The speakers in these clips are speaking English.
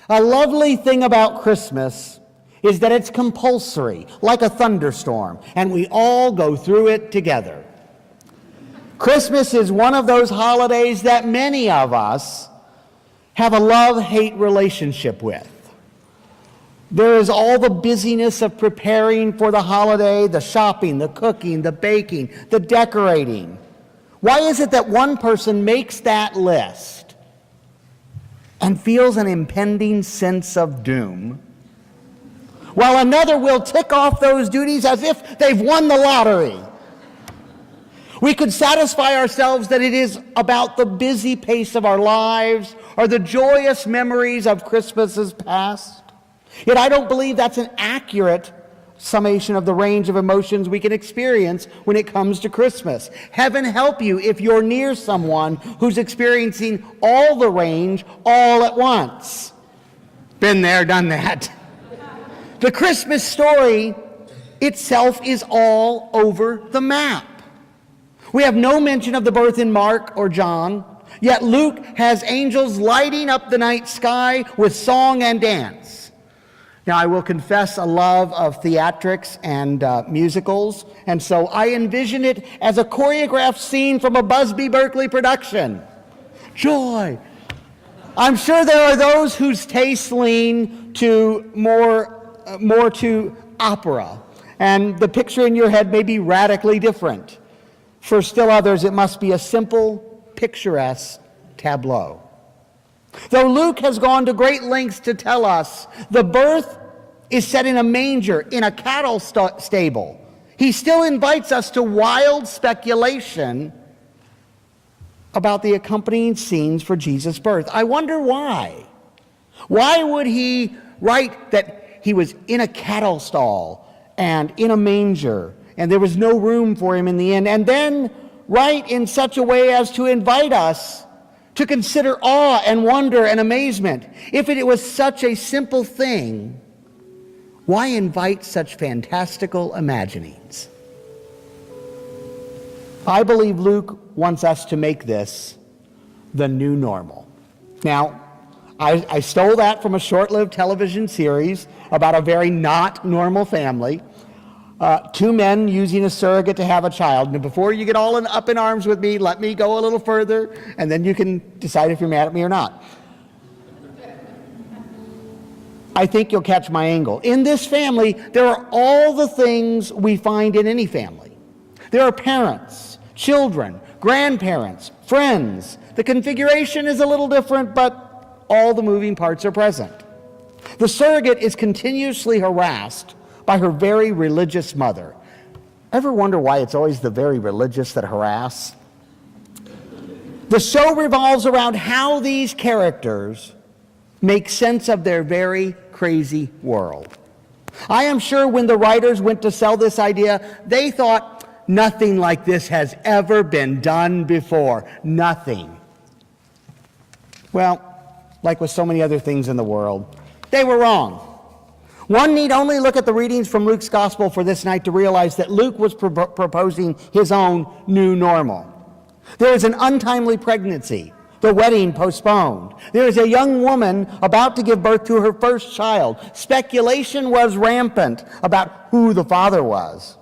A lovely thing about Christmas is that it's compulsory, like a thunderstorm, and we all go through it together. Christmas is one of those holidays that many of us have a love-hate relationship with. There is all the busyness of preparing for the holiday, the shopping, the cooking, the baking, the decorating. Why is it that one person makes that list and feels an impending sense of doom, while another will tick off those duties as if they've won the lottery? We could satisfy ourselves that it is about the busy pace of our lives or the joyous memories of Christmases past. Yet I don't believe that's an accurate summation of the range of emotions we can experience when it comes to Christmas. Heaven help you if you're near someone who's experiencing all the range all at once. Been there, done that. The Christmas story itself is all over the map. We have no mention of the birth in Mark or John, yet Luke has angels lighting up the night sky with song and dance. Now, I will confess a love of theatrics and musicals, and so I envision it as a choreographed scene from a Busby Berkeley production. Joy! I'm sure there are those whose tastes lean to more to opera, and the picture in your head may be radically different. For still others, it must be a simple, picturesque tableau. Though Luke has gone to great lengths to tell us the birth is set in a manger, in a cattle stable, he still invites us to wild speculation about the accompanying scenes for Jesus' birth. I wonder why. Why would he write that he was in a cattle stall and in a manger, and there was no room for him in the inn, and then write in such a way as to invite us to consider awe and wonder and amazement? If it was such a simple thing, why invite such fantastical imaginings? I believe Luke wants us to make this the new normal. Now, I stole that from a short-lived television series about a very not normal family. Two men using a surrogate to have a child. Now, before you get all up in arms with me, let me go a little further, and then you can decide if you're mad at me or not. I think you'll catch my angle. In this family, there are all the things we find in any family. There are parents, children, grandparents, friends. The configuration is a little different, but all the moving parts are present. The surrogate is continuously harassed by her very religious mother. Ever wonder why it's always the very religious that harass? The show revolves around how these characters make sense of their very crazy world. I am sure when the writers went to sell this idea, they thought nothing like this has ever been done before. Nothing. Well, like with so many other things in the world, they were wrong. One need only look at the readings from Luke's gospel for this night to realize that Luke was proposing his own new normal. There is an untimely pregnancy, the wedding postponed. There is a young woman about to give birth to her first child. Speculation was rampant about who the father was.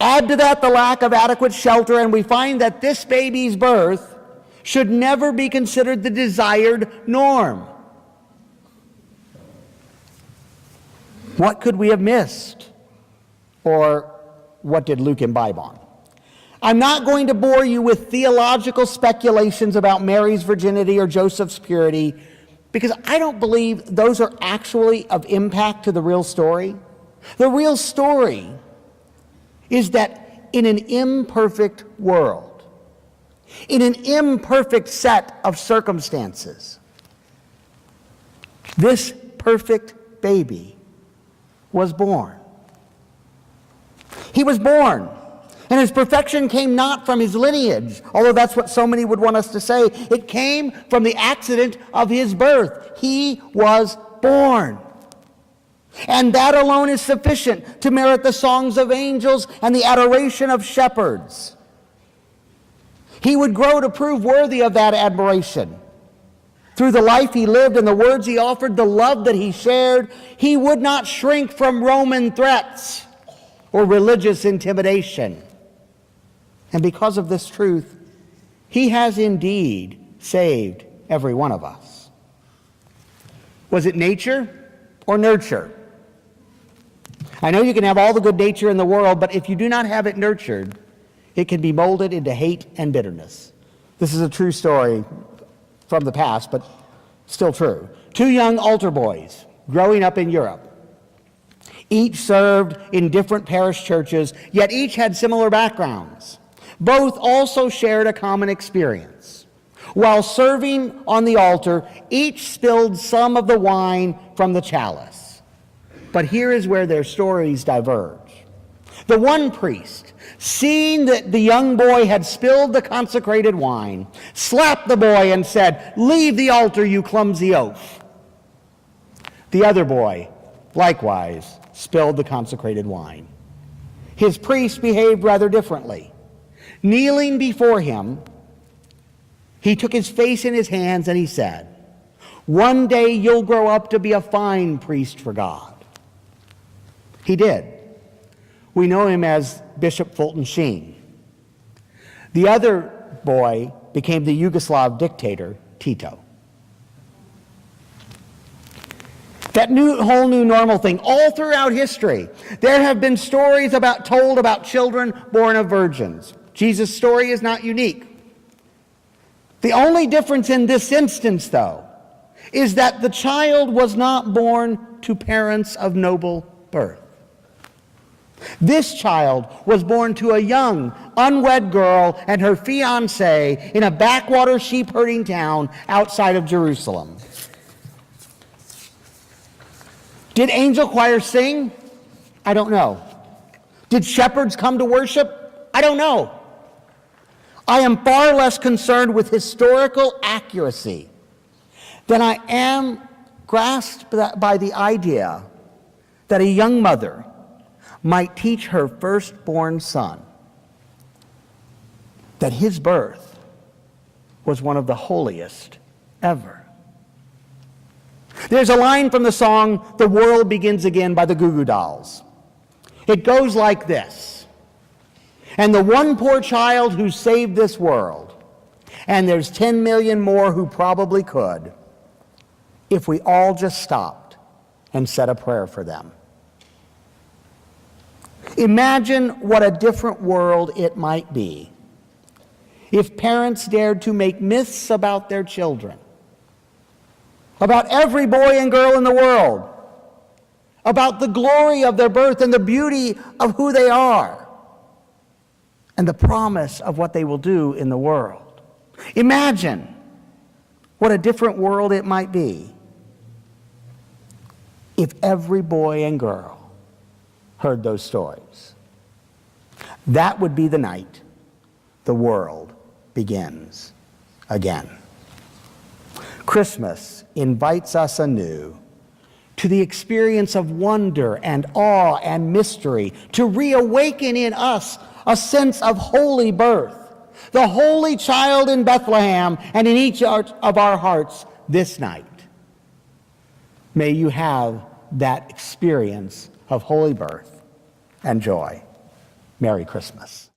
Add to that the lack of adequate shelter, and we find that this baby's birth should never be considered the desired norm. What could we have missed? Or what did Luke imbibe on? I'm not going to bore you with theological speculations about Mary's virginity or Joseph's purity, because I don't believe those are actually of impact to the real story. The real story is that in an imperfect world, in an imperfect set of circumstances, this perfect baby was born. He was born. And his perfection came not from his lineage, although that's what so many would want us to say. It came from the accident of his birth. He was born. And that alone is sufficient to merit the songs of angels and the adoration of shepherds. He would grow to prove worthy of that admiration. Through the life he lived and the words he offered, the love that he shared, he would not shrink from Roman threats or religious intimidation. And because of this truth, he has indeed saved every one of us. Was it nature or nurture? I know you can have all the good nature in the world, but if you do not have it nurtured, it can be molded into hate and bitterness. This is a true story from the past, but still true. Two young altar boys growing up in Europe. Each served in different parish churches, yet each had similar backgrounds. Both also shared a common experience. While serving on the altar, each spilled some of the wine from the chalice. But here is where their stories diverge. The one priest, seeing that the young boy had spilled the consecrated wine, slapped the boy and said, "Leave the altar, you clumsy oaf." The other boy, likewise, spilled the consecrated wine. His priest behaved rather differently. Kneeling before him, he took his face in his hands and he said, "One day you'll grow up to be a fine priest for God." He did. We know him as Bishop Fulton Sheen. The other boy became the Yugoslav dictator, Tito. That whole new normal thing, all throughout history, there have been stories told about children born of virgins. Jesus' story is not unique. The only difference in this instance, though, is that the child was not born to parents of noble birth. This child was born to a young, unwed girl and her fiancé in a backwater sheep-herding town outside of Jerusalem. Did angel choirs sing? I don't know. Did shepherds come to worship? I don't know. I am far less concerned with historical accuracy than I am grasped by the idea that a young mother might teach her firstborn son that his birth was one of the holiest ever. There's a line from the song "The World Begins Again" by the Goo Goo Dolls. It goes like this: "And the one poor child who saved this world, and there's 10 million more who probably could, if we all just stopped and said a prayer for them." Imagine what a different world it might be if parents dared to make myths about their children, about every boy and girl in the world, about the glory of their birth and the beauty of who they are, and the promise of what they will do in the world. Imagine what a different world it might be if every boy and girl heard those stories. That would be the night the world begins again. Christmas invites us anew to the experience of wonder and awe and mystery, to reawaken in us a sense of holy birth, the holy child in Bethlehem and in each of our hearts this night. May you have that experience of holy birth and joy. Merry Christmas.